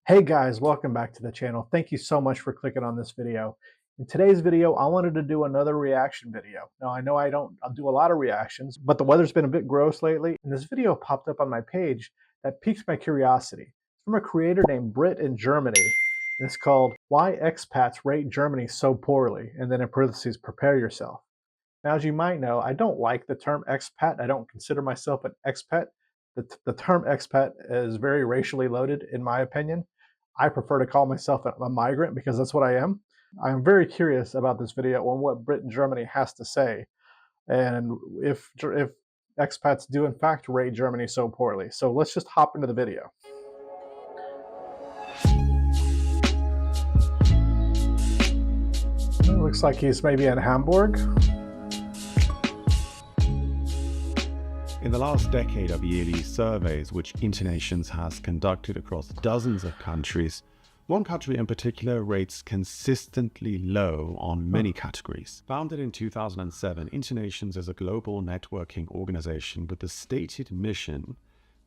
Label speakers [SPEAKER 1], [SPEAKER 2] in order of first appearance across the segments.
[SPEAKER 1] Hey guys, welcome back to the channel. Thank you so much for clicking on this video. In today's video, I wanted to do another reaction video. Now I know I'll do a lot of reactions, but the weather's been a bit gross lately, and this video popped up on my page that piqued my curiosity. It's from a creator named Brit in Germany, and it's called Why Expats Rate Germany So Poorly, and then in parentheses, prepare yourself. Now, as you might know, I don't like the term expat. I don't consider myself an expat. The term expat is very racially loaded, in my opinion. I prefer to call myself a migrant because that's what I am. I am very curious about this video on what Brit in Germany has to say, and if expats do in fact rate Germany so poorly. So let's just hop into the video. It looks like he's maybe in Hamburg.
[SPEAKER 2] In the last decade of yearly surveys, which Internations has conducted across dozens of countries, one country in particular rates consistently low on many categories. Founded in 2007, Internations is a global networking organization with the stated mission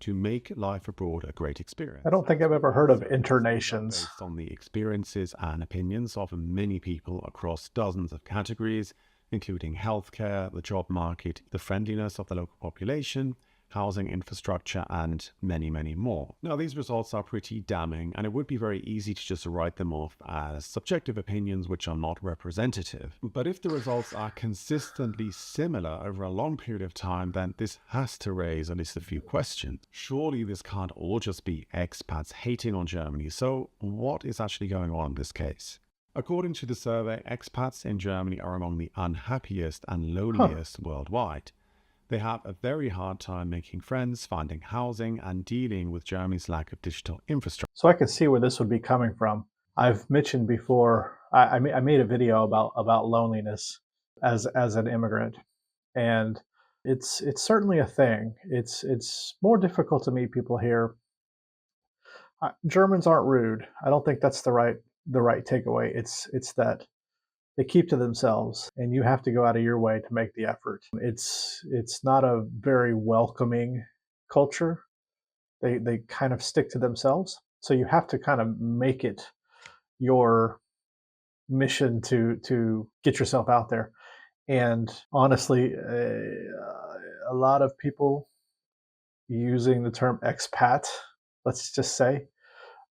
[SPEAKER 2] to make life abroad a great experience.
[SPEAKER 1] I don't think I've ever heard of Internations.
[SPEAKER 2] Based on the experiences and opinions of many people across dozens of categories, including healthcare, the job market, the friendliness of the local population, housing infrastructure, and many, many more. Now, these results are pretty damning, and it would be very easy to just write them off as subjective opinions which are not representative. But if the results are consistently similar over a long period of time, then this has to raise at least a few questions. Surely this can't all just be expats hating on Germany. So what is actually going on in this case? According to the survey, expats in Germany are among the unhappiest and loneliest worldwide. They have a very hard time making friends, finding housing, and dealing with Germany's lack of digital infrastructure.
[SPEAKER 1] So I can see where this would be coming from. I've mentioned before, I made a video about loneliness as an immigrant, and it's certainly a thing. It's more difficult to meet people here. Germans aren't rude. I don't think that's the right takeaway. It's that they keep to themselves, and you have to go out of your way to make the effort. It's not a very welcoming culture. They kind of stick to themselves, so you have to kind of make it your mission to get yourself out there. And honestly, a lot of people using the term expat, let's just say,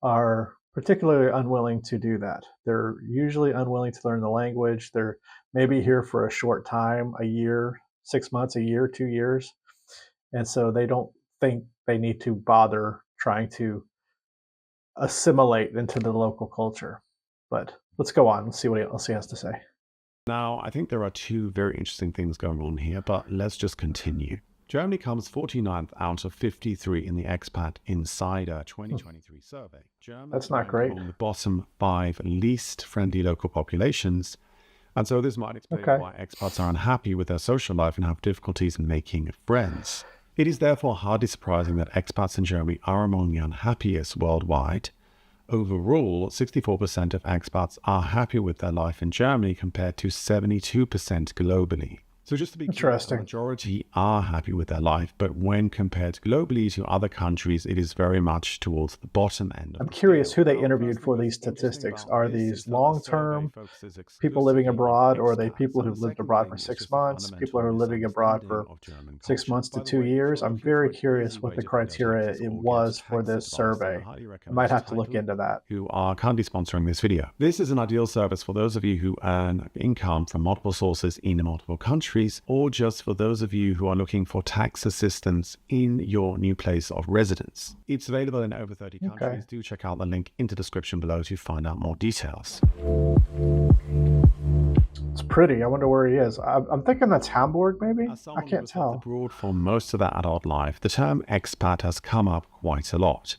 [SPEAKER 1] are particularly unwilling to do that. They're usually unwilling to learn the language. They're maybe here for a short time, a year, 6 months, a year, 2 years. And so they don't think they need to bother trying to assimilate into the local culture. But let's go on and see what else he has to say.
[SPEAKER 2] Now, I think there are two very interesting things going on here, but let's just continue. Germany comes 49th out of 53 in the Expat Insider 2023 survey. Germany
[SPEAKER 1] That's not great.
[SPEAKER 2] Among the bottom 5 least friendly local populations. And so this might explain why expats are unhappy with their social life and have difficulties in making friends. It is therefore hardly surprising that expats in Germany are among the unhappiest worldwide. Overall, 64% of expats are happy with their life in Germany compared to 72% globally. So just to be clear, the majority are happy with their life, but when compared globally to other countries, it is very much towards the bottom end.
[SPEAKER 1] I'm curious who they interviewed for these statistics. Are these long-term people living abroad, or are they people who've lived abroad for 6 months, people who are living abroad for 6 months to 2 years? I'm very curious what the criteria it was for this survey. I might have to look into that.
[SPEAKER 2] Who are currently sponsoring this video. This is an ideal service for those of you who earn income from multiple sources in multiple countries, or just for those of you who are looking for tax assistance in your new place of residence. It's available in over 30 countries. Do check out the link in the description below to find out more details.
[SPEAKER 1] It's pretty. I wonder where he is. I'm thinking that's Hamburg, maybe? I can't tell.
[SPEAKER 2] Abroad for most of their adult life, the term expat has come up quite a lot.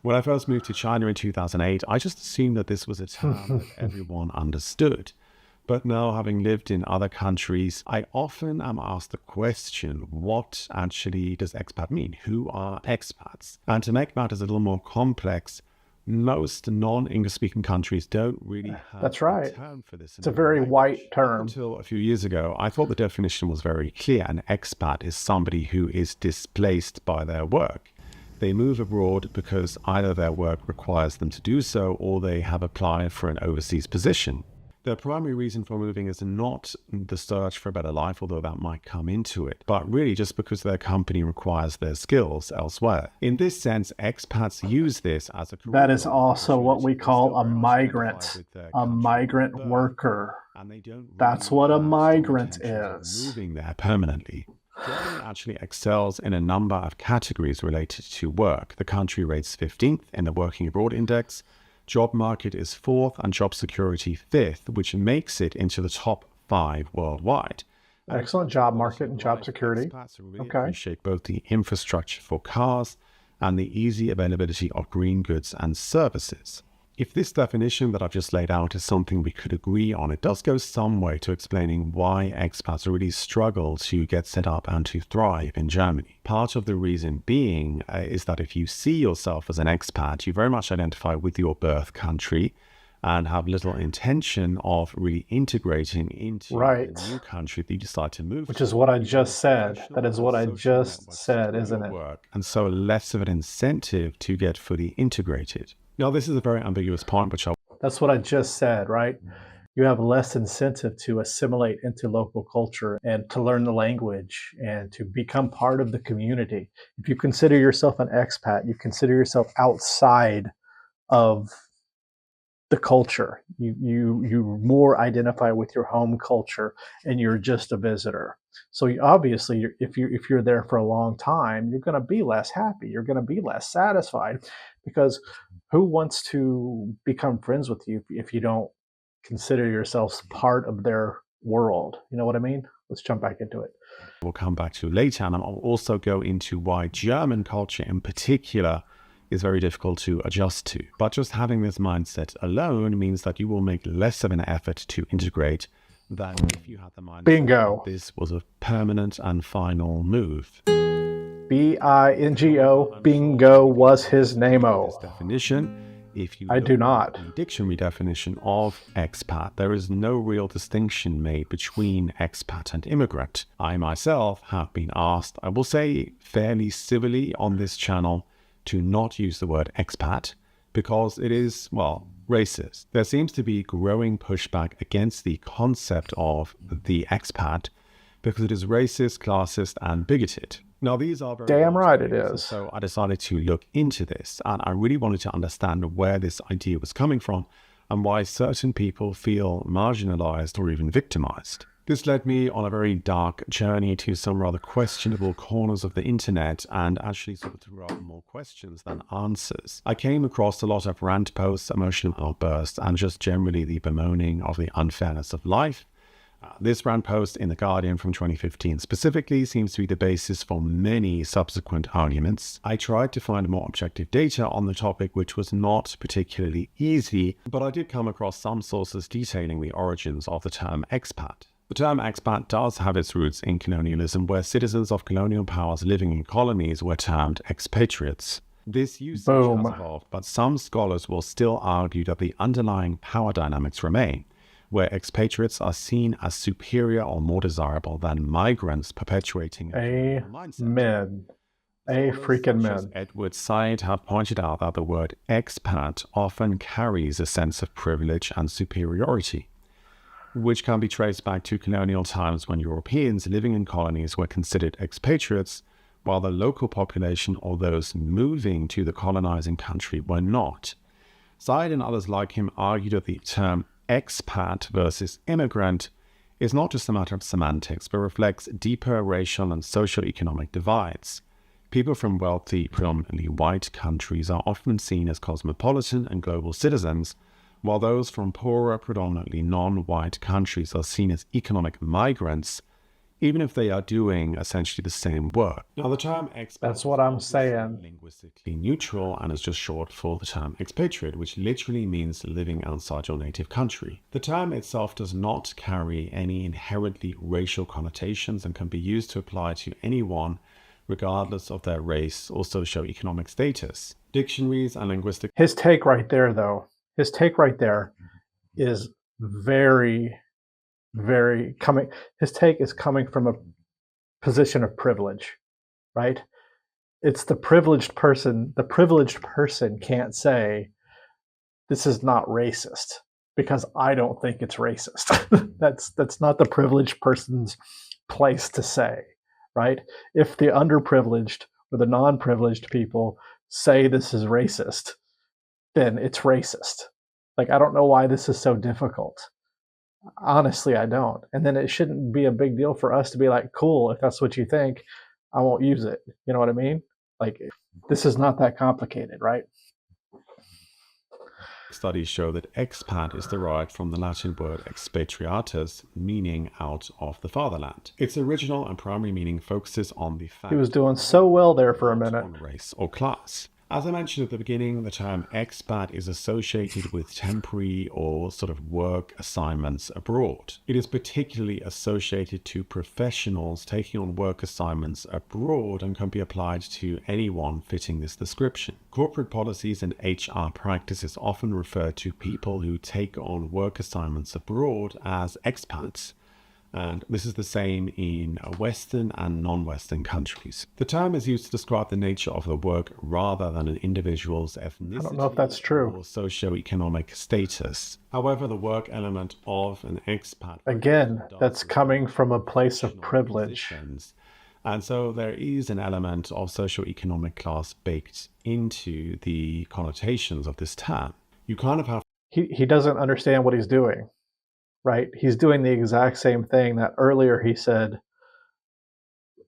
[SPEAKER 2] When I first moved to China in 2008, I just assumed that this was a term that everyone understood. But now, having lived in other countries, I often am asked the question, what actually does expat mean? Who are expats? And to make matters a little more complex, most non-English speaking countries don't really have a term for this.
[SPEAKER 1] It's a very white term.
[SPEAKER 2] Until a few years ago, I thought the definition was very clear. An expat is somebody who is displaced by their work. They move abroad because either their work requires them to do so or they have applied for an overseas position. The primary reason for moving is not the search for a better life, although that might come into it, but really just because their company requires their skills elsewhere. In this sense, expats use this as a career.
[SPEAKER 1] That is also what we call a migrant worker.
[SPEAKER 2] And they don't really
[SPEAKER 1] That's what a
[SPEAKER 2] have strong
[SPEAKER 1] migrant
[SPEAKER 2] intentions of
[SPEAKER 1] is.
[SPEAKER 2] moving there permanently. Germany actually excels in a number of categories related to work. The country rates 15th in the Working Abroad Index. Job market is 4th and job security 5th, which makes it into the top 5 worldwide.
[SPEAKER 1] Excellent job market and job security.
[SPEAKER 2] Expats really appreciate both the infrastructure for cars and the easy availability of green goods and services. If this definition that I've just laid out is something we could agree on, it does go some way to explaining why expats really struggle to get set up and to thrive in Germany. Part of the reason being is that if you see yourself as an expat, you very much identify with your birth country and have little intention of really integrating into the new country that you decide to move to.
[SPEAKER 1] Which is what I just said. That is what I just said, isn't it?
[SPEAKER 2] And so less of an incentive to get fully integrated. Now, this is a very ambiguous point, which
[SPEAKER 1] That's what I just said, right? You have less incentive to assimilate into local culture and to learn the language and to become part of the community. If you consider yourself an expat, you consider yourself outside of the culture. You more identify with your home culture, and you're just a visitor. So obviously, if you're there for a long time, you're going to be less happy. You're going to be less satisfied, because who wants to become friends with you if you don't consider yourselves part of their world? You know what I mean? Let's jump back into it.
[SPEAKER 2] We'll come back to later, and I'll also go into why German culture in particular is very difficult to adjust to. But just having this mindset alone means that you will make less of an effort to integrate than if you had the mindset that this was a permanent and final move.
[SPEAKER 1] B-I-N-G-O, bingo was his name-o.
[SPEAKER 2] Definition. If you
[SPEAKER 1] I do not.
[SPEAKER 2] The dictionary definition of expat, there is no real distinction made between expat and immigrant. I myself have been asked, I will say fairly civilly on this channel, to not use the word expat because it is, well, racist. There seems to be growing pushback against the concept of the expat because it is racist, classist, and bigoted. Now, these are very
[SPEAKER 1] damn right it is.
[SPEAKER 2] So I decided to look into this, and I really wanted to understand where this idea was coming from and why certain people feel marginalized or even victimized. This led me on a very dark journey to some rather questionable corners of the internet and actually sort of threw out more questions than answers. I came across a lot of rant posts, emotional outbursts, and just generally the bemoaning of the unfairness of life. This rant post in The Guardian from 2015 specifically seems to be the basis for many subsequent arguments. I tried to find more objective data on the topic, which was not particularly easy, but I did come across some sources detailing the origins of the term expat. The term expat does have its roots in colonialism, where citizens of colonial powers living in colonies were termed expatriates. This usage has evolved, but some scholars will still argue that the underlying power dynamics remain, where expatriates are seen as superior or more desirable than migrants, perpetuating a
[SPEAKER 1] mindset. Freaking men.
[SPEAKER 2] Edward Said have pointed out that the word expat often carries a sense of privilege and superiority, which can be traced back to colonial times when Europeans living in colonies were considered expatriates, while the local population or those moving to the colonizing country were not. Said and others like him argue that the term expat versus immigrant is not just a matter of semantics, but reflects deeper racial and socioeconomic divides. People from wealthy, predominantly white countries are often seen as cosmopolitan and global citizens, while those from poorer, predominantly non-white countries are seen as economic migrants, even if they are doing essentially the same work. Now, the term expat,
[SPEAKER 1] that's what I'm saying,
[SPEAKER 2] linguistically neutral and is just short for the term expatriate, which literally means living outside your native country. The term itself does not carry any inherently racial connotations and can be used to apply to anyone regardless of their race or socioeconomic status. Dictionaries and linguistic...
[SPEAKER 1] His take right there, though, his take right there is very coming. His take is coming from a position of privilege, right? it's the privileged person. The privileged person can't say this is not racist because I don't think it's racist. That's not the privileged person's place to say, right? If the underprivileged or the non-privileged people say this is racist, then it's racist. Like, I don't know why this is so difficult. Honestly, I don't. And then it shouldn't be a big deal for us to be like, cool, if that's what you think, I won't use it. You know what I mean? Like, this is not that complicated, right?
[SPEAKER 2] Studies show that expat is derived from the Latin word expatriatus, meaning out of the fatherland. Its original and primary meaning focuses on the fact
[SPEAKER 1] he was doing so well there for a minute.
[SPEAKER 2] On race or class. As I mentioned at the beginning, the term expat is associated with temporary or sort of work assignments abroad. It is particularly associated to professionals taking on work assignments abroad and can be applied to anyone fitting this description. Corporate policies and HR practices often refer to people who take on work assignments abroad as expats. And this is the same in Western and non-Western countries. The term is used to describe the nature of the work rather than an individual's ethnicity. I
[SPEAKER 1] don't know if that's true.
[SPEAKER 2] Or socioeconomic status. However, the work element of an expat...
[SPEAKER 1] Again, that's coming from a place of privilege.
[SPEAKER 2] And so there is an element of socioeconomic class baked into the connotations of this term. You kind of have...
[SPEAKER 1] He doesn't understand what he's doing. Right? He's doing the exact same thing that earlier he said,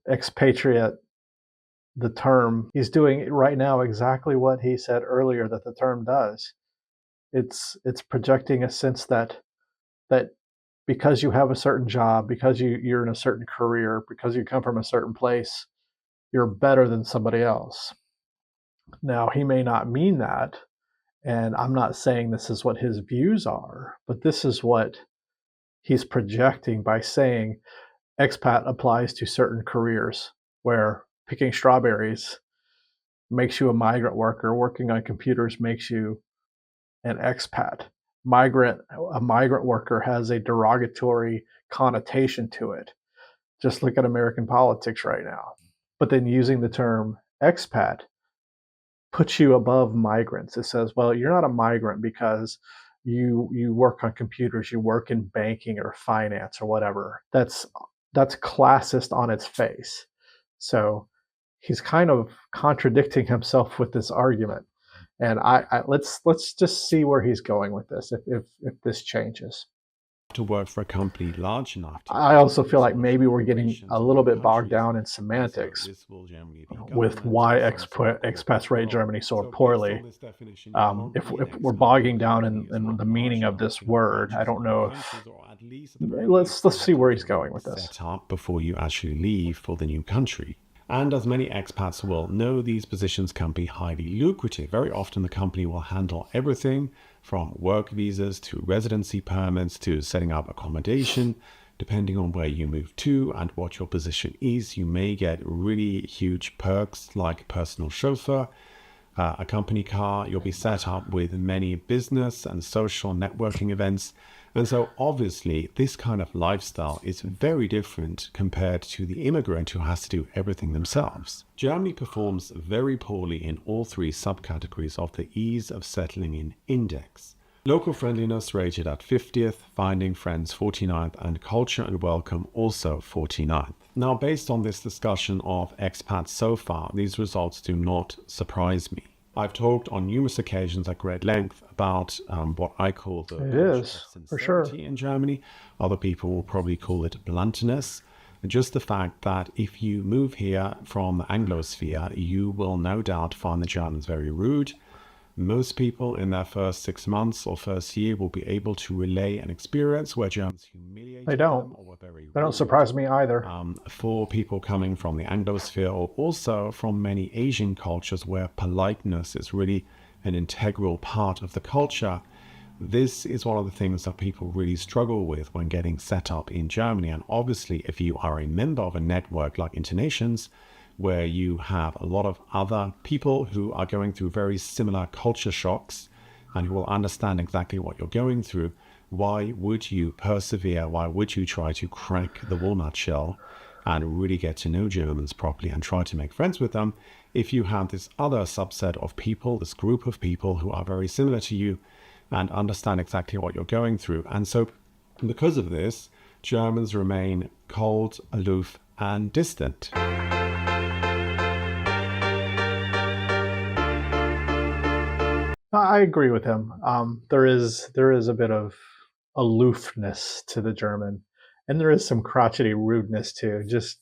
[SPEAKER 1] expatriate, the term. He's doing right now exactly what he said earlier that the term does. It's projecting a sense that because you have a certain job, because you're in a certain career, because you come from a certain place, you're better than somebody else. Now, he may not mean that, and I'm not saying this is what his views are, but this is what he's projecting by saying expat applies to certain careers where picking strawberries makes you a migrant worker, working on computers makes you an expat. A migrant worker has a derogatory connotation to it. Just look at American politics right now. But then using the term expat puts you above migrants. It says, well, you're not a migrant because you work on computers, you work in banking or finance or whatever. That's classist on its face. So he's kind of contradicting himself with this argument. And let's just see where he's going with this if this changes.
[SPEAKER 2] To work for a company large enough.
[SPEAKER 1] I also feel like maybe we're getting a little bit bogged down in semantics with why expats rate Germany so poorly. If we're bogging down in the meaning of this word, I don't know if... Let's see where he's going with this.
[SPEAKER 2] Set up before you actually leave for the new country. And as many expats will know, these positions can be highly lucrative. Very often the company will handle everything from work visas to residency permits to setting up accommodation. Depending on where you move to and what your position is, you may get really huge perks like personal chauffeur, a company car. You'll be set up with many business and social networking events. And so obviously this kind of lifestyle is very different compared to the immigrant who has to do everything themselves. Germany performs very poorly in all three subcategories of the ease of settling in index. Local friendliness rated at 50th, finding friends 49th, and culture and welcome also 49th. Now, based on this discussion of expats so far, these results do not surprise me. I've talked on numerous occasions at great length about what I call the sincerity in Germany. Other people will probably call it bluntness. Just the fact that if you move here from the Anglosphere, you will no doubt find the Germans very rude. Most people in their first 6 months or first year will be able to relay an experience where Germans humiliated them or were very rude.
[SPEAKER 1] They don't surprise me either.
[SPEAKER 2] For people coming from the Anglosphere or also from many Asian cultures where politeness is really an integral part of the culture, this is one of the things that people really struggle with when getting set up in Germany. And obviously, if you are a member of a network like Internations, where you have a lot of other people who are going through very similar culture shocks and who will understand exactly what you're going through, why would you persevere? Why would you try to crack the walnut shell and really get to know Germans properly and try to make friends with them if you have this other subset of people, this group of people who are very similar to you and understand exactly what you're going through. And so because of this, Germans remain cold, aloof, and distant.
[SPEAKER 1] I agree with him. There is a bit of aloofness to the German, and there is some crotchety rudeness too. Just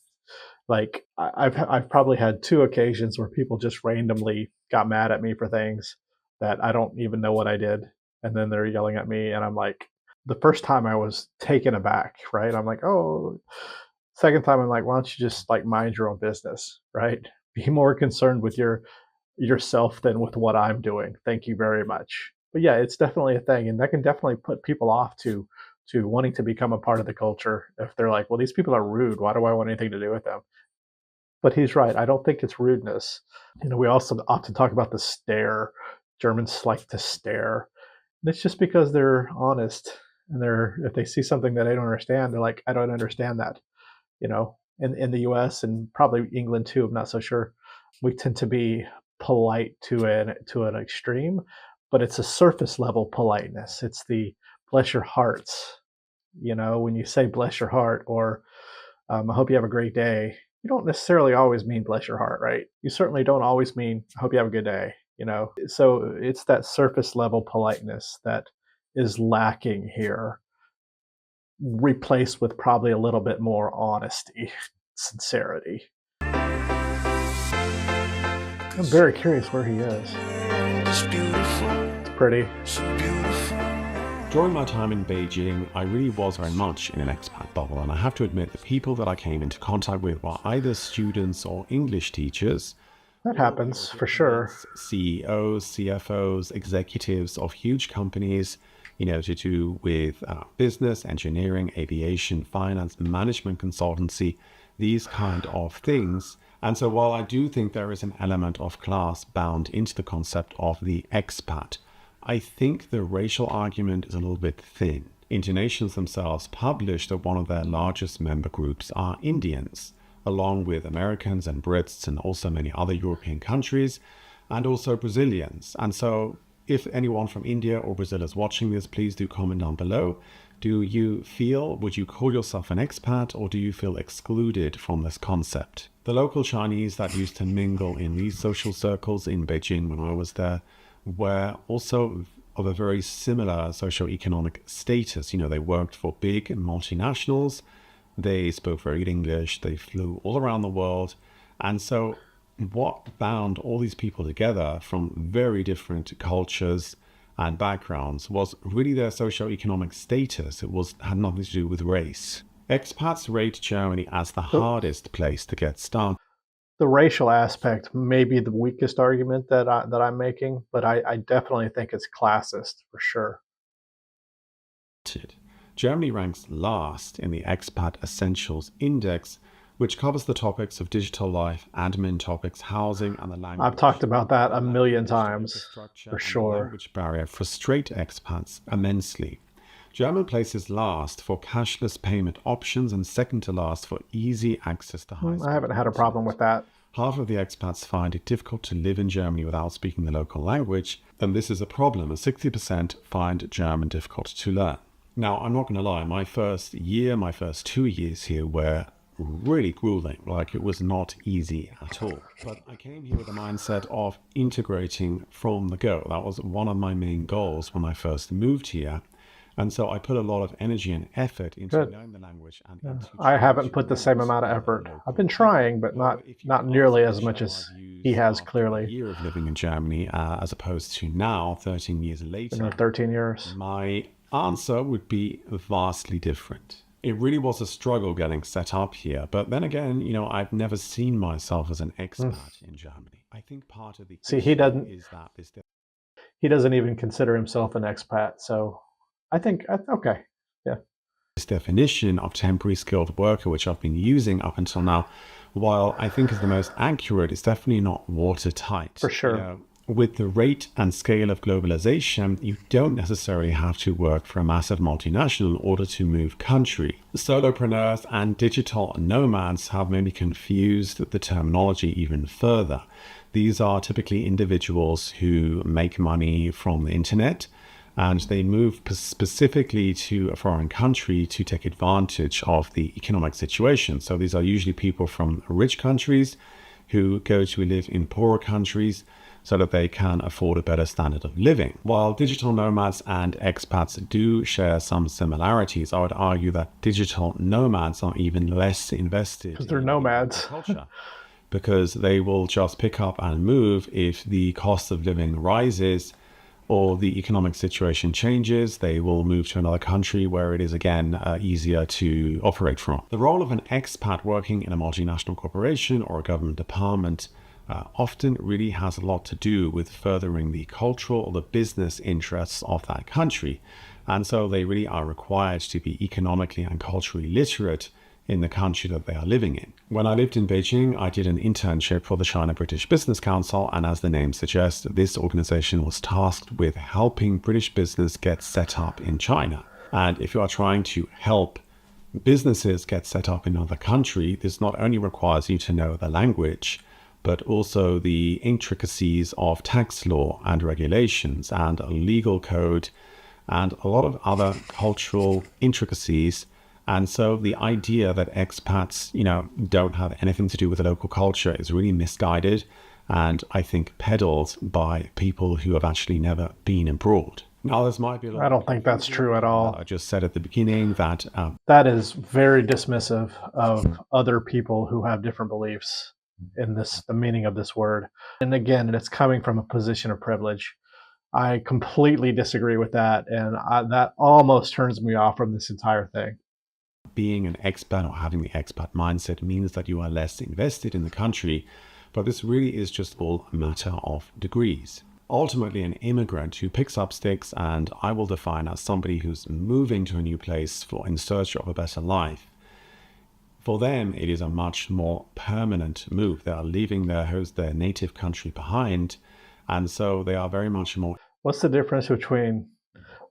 [SPEAKER 1] like I've probably had two occasions where people just randomly got mad at me for things that I don't even know what I did, and then they're yelling at me, and I'm like, the first time I was taken aback, right? I'm like, oh. Second time I'm like, why don't you just like mind your own business, right? Be more concerned with yourself than with what I'm doing. Thank you very much. But yeah, it's definitely a thing, and that can definitely put people off to wanting to become a part of the culture if they're like, well, these people are rude. Why do I want anything to do with them? But he's right. I don't think it's rudeness. We also often talk about the stare. Germans like to stare. And it's just because they're honest, and if they see something that they don't understand, they're like, I don't understand that. In the US and probably England too, I'm not so sure, we tend to be polite to an extreme, but it's a surface level politeness. It's the bless your hearts. When you say bless your heart, or I hope you have a great day, you don't necessarily always mean bless your heart, right? You certainly don't always mean I hope you have a good day. So it's that surface level politeness that is lacking here, replaced with probably a little bit more honesty, sincerity. I'm very curious where he is. It's pretty.
[SPEAKER 2] During my time in Beijing, I really was very much in an expat bubble, and I have to admit the people that I came into contact with were either students or English teachers.
[SPEAKER 1] That happens, for sure.
[SPEAKER 2] CEOs, CFOs, executives of huge companies, to do with business, engineering, aviation, finance, management consultancy, these kind of things. And so while I do think there is an element of class bound into the concept of the expat, I think the racial argument is a little bit thin. Internations themselves publish that one of their largest member groups are Indians, along with Americans and Brits and also many other European countries, and also Brazilians. And so if anyone from India or Brazil is watching this, please do comment down below. Would you call yourself an expat, or do you feel excluded from this concept? The local Chinese that used to mingle in these social circles in Beijing when I was there were also of a very similar socioeconomic status. They worked for big multinationals, they spoke very good English, they flew all around the world. And so what bound all these people together from very different cultures and backgrounds was really their socioeconomic status. Had nothing to do with race. Expats rate Germany as the hardest place to get started.
[SPEAKER 1] The racial aspect may be the weakest argument that I'm making, but I definitely think it's classist for sure.
[SPEAKER 2] Germany ranks last in the Expat Essentials Index, which covers the topics of digital life, admin topics, housing, and the language.
[SPEAKER 1] I've talked about that a million times, for sure.
[SPEAKER 2] The language barrier frustrate expats immensely. German places last for cashless payment options and second to last for easy access to high-speed.
[SPEAKER 1] I haven't had a problem with that.
[SPEAKER 2] Half of the expats find it difficult to live in Germany without speaking the local language, and this is a problem, and 60% find German difficult to learn. Now, I'm not going to lie, my first 2 years here were really grueling. Like, it was not easy at all. But I came here with a mindset of integrating from the go. That was one of my main goals when I first moved here. And so I put a lot of energy and effort into learning the language. And
[SPEAKER 1] I haven't put the same amount of effort. I've been trying, but not nearly as much as he has, clearly.
[SPEAKER 2] A year of living in Germany, as opposed to now, 13 years later.
[SPEAKER 1] Been 13 years.
[SPEAKER 2] My answer would be vastly different. It really was a struggle getting set up here. But then again, I've never seen myself as an expat in Germany. I think part of the
[SPEAKER 1] he doesn't even consider himself an expat. So I think, okay, yeah.
[SPEAKER 2] This definition of temporary skilled worker, which I've been using up until now, while I think is the most accurate, it's definitely not watertight.
[SPEAKER 1] For sure.
[SPEAKER 2] with the rate and scale of globalization, you don't necessarily have to work for a massive multinational in order to move country. Solopreneurs and digital nomads have maybe confused the terminology even further. These are typically individuals who make money from the internet, and they move specifically to a foreign country to take advantage of the economic situation. So these are usually people from rich countries who go to live in poorer countries so that they can afford a better standard of living. While digital nomads and expats do share some similarities, I would argue that digital nomads are even less invested
[SPEAKER 1] because they're nomads.
[SPEAKER 2] culture, because they will just pick up and move if the cost of living rises or the economic situation changes. They will move to another country where it is again easier to operate from. The role of an expat working in a multinational corporation or a government department often really has a lot to do with furthering the cultural or the business interests of that country. And so they really are required to be economically and culturally literate in the country that they are living in. When I lived in Beijing, I did an internship for the China British Business Council, and as the name suggests, this organization was tasked with helping British business get set up in China. And if you are trying to help businesses get set up in another country, this not only requires you to know the language, but also the intricacies of tax law and regulations and a legal code and a lot of other cultural intricacies. And so the idea that expats, don't have anything to do with the local culture is really misguided, and I think peddled by people who have actually never been abroad. Now, this might be
[SPEAKER 1] I don't think that's true at all.
[SPEAKER 2] I just said at the beginning that
[SPEAKER 1] that is very dismissive of other people who have different beliefs in the meaning of this word. And again, it's coming from a position of privilege. I completely disagree with that, and that almost turns me off from this entire thing.
[SPEAKER 2] Being an expat or having the expat mindset means that you are less invested in the country, but this really is just all a matter of degrees. Ultimately, an immigrant who picks up sticks, and I will define as somebody who's moving to a new place in search of a better life, for them, it is a much more permanent move. They are leaving their native country behind, and so they are very much more.
[SPEAKER 1] What's the difference between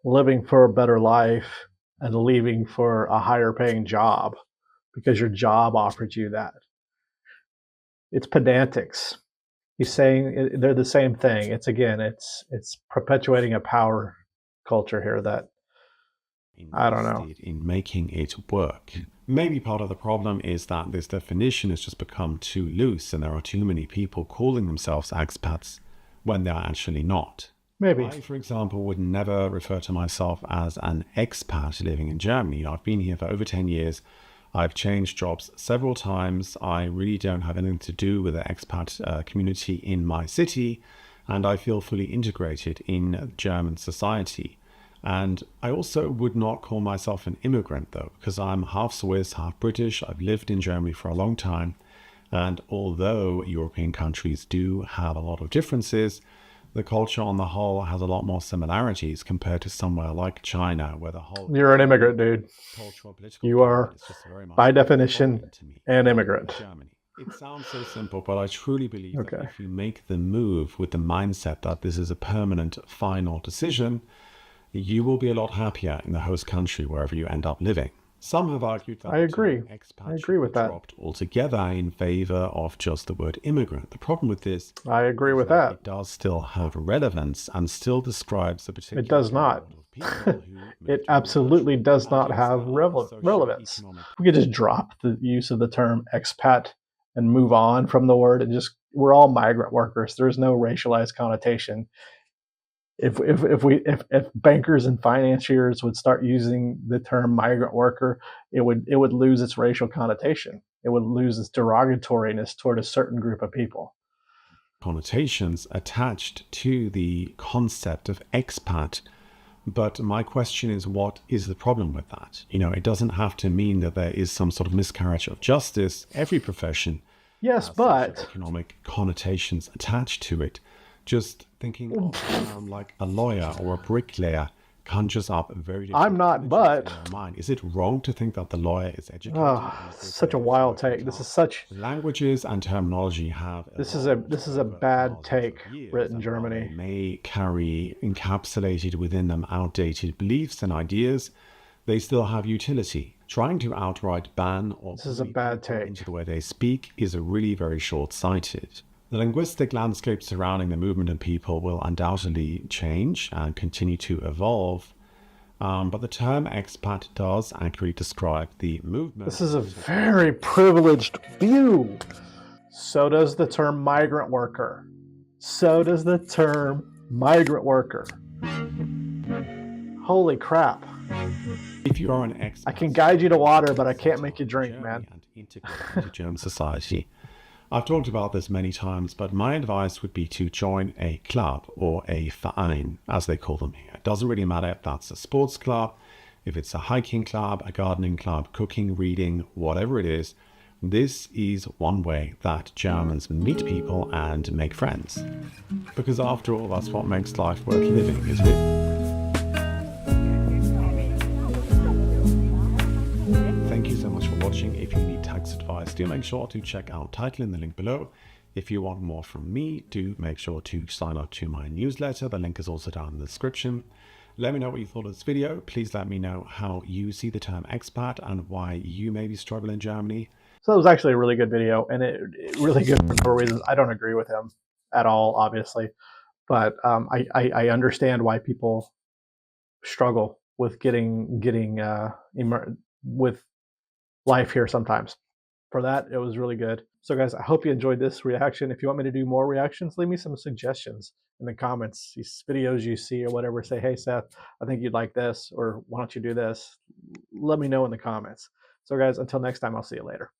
[SPEAKER 1] living for a better life and leaving for a higher paying job because your job offered you that? It's pedantics. He's saying they're the same thing. It's perpetuating a power culture here that I don't know.
[SPEAKER 2] In making it work. Maybe part of the problem is that this definition has just become too loose and there are too many people calling themselves expats when they are actually not.
[SPEAKER 1] Maybe.
[SPEAKER 2] I, for example, would never refer to myself as an expat living in Germany. I've been here for over 10 years. I've changed jobs several times. I really don't have anything to do with the expat community in my city, and I feel fully integrated in German society. And I also would not call myself an immigrant, though, because I'm half Swiss, half British. I've lived in Germany for a long time. And although European countries do have a lot of differences, the culture on the whole has a lot more similarities compared to somewhere like China, where the whole...
[SPEAKER 1] You're an immigrant, dude. You are, by definition, an immigrant.
[SPEAKER 2] Germany. It sounds so simple, but I truly believe that if you make the move with the mindset that this is a permanent, final decision, you will be a lot happier in the host country wherever you end up living. Some have argued that
[SPEAKER 1] I agree with that.
[SPEAKER 2] Dropped altogether in favor of just the word immigrant. The problem with this,
[SPEAKER 1] I agree with that.
[SPEAKER 2] It does still have relevance and still describes the particular.
[SPEAKER 1] It does not. It absolutely does not have relevance. We could just drop the use of the term expat and move on from the word, and we're all migrant workers. There's no racialized connotation. If bankers and financiers would start using the term migrant worker, it would lose its racial connotation. It would lose its derogatoriness toward a certain group of people.
[SPEAKER 2] Connotations attached to the concept of expat. But my question is, what is the problem with that? It doesn't have to mean that there is some sort of miscarriage of justice. Every profession
[SPEAKER 1] has
[SPEAKER 2] economic connotations attached to it. Just thinking of like a lawyer or a bricklayer conjures up very
[SPEAKER 1] I'm
[SPEAKER 2] different
[SPEAKER 1] not,
[SPEAKER 2] images in
[SPEAKER 1] but
[SPEAKER 2] your mind. Is it wrong to think that the lawyer is educated and
[SPEAKER 1] such a
[SPEAKER 2] prepared for
[SPEAKER 1] wild
[SPEAKER 2] working
[SPEAKER 1] take.
[SPEAKER 2] class? Languages and terminology have
[SPEAKER 1] This is
[SPEAKER 2] evolved
[SPEAKER 1] a
[SPEAKER 2] over
[SPEAKER 1] bad
[SPEAKER 2] thousands
[SPEAKER 1] take,
[SPEAKER 2] of years,
[SPEAKER 1] Brit in
[SPEAKER 2] and while they
[SPEAKER 1] Germany.
[SPEAKER 2] may carry encapsulated within them outdated beliefs and ideas, they still have utility. Trying to outright ban or
[SPEAKER 1] This is a
[SPEAKER 2] bully
[SPEAKER 1] bad
[SPEAKER 2] people
[SPEAKER 1] take.
[SPEAKER 2] into the way they speak is a really very short-sighted. The linguistic landscape surrounding the movement and people will undoubtedly change and continue to evolve, but the term expat does accurately describe the movement.
[SPEAKER 1] This is a very privileged view. So does the term migrant worker. So does the term migrant worker. Holy crap.
[SPEAKER 2] If you are an expat,
[SPEAKER 1] I can guide you to water, but I can't make you drink, man.
[SPEAKER 2] And integrate into German society. I've talked about this many times, but my advice would be to join a club or a Verein, as they call them here. It doesn't really matter if that's a sports club, if it's a hiking club, a gardening club, cooking, reading, whatever it is. This is one way that Germans meet people and make friends. Because after all, that's what makes life worth living, isn't it? Thank you so much for watching. If you need tax advice, do make sure to check out title in the link below. If you want more from me, do make sure to sign up to my newsletter. The link is also down in the description. Let me know what you thought of this video. Please let me know how you see the term expat and why you maybe struggle in Germany.
[SPEAKER 1] So that was actually a really good video, and it really good for several reasons. I don't agree with him at all, obviously, but I understand why people struggle with with life here sometimes. For that, it was really good. So guys, I hope you enjoyed this reaction. If you want me to do more reactions, leave me some suggestions in the comments. These videos you see or whatever, say, hey Seth, I think you'd like this, or why don't you do this? Let me know in the comments. So guys, until next time, I'll see you later.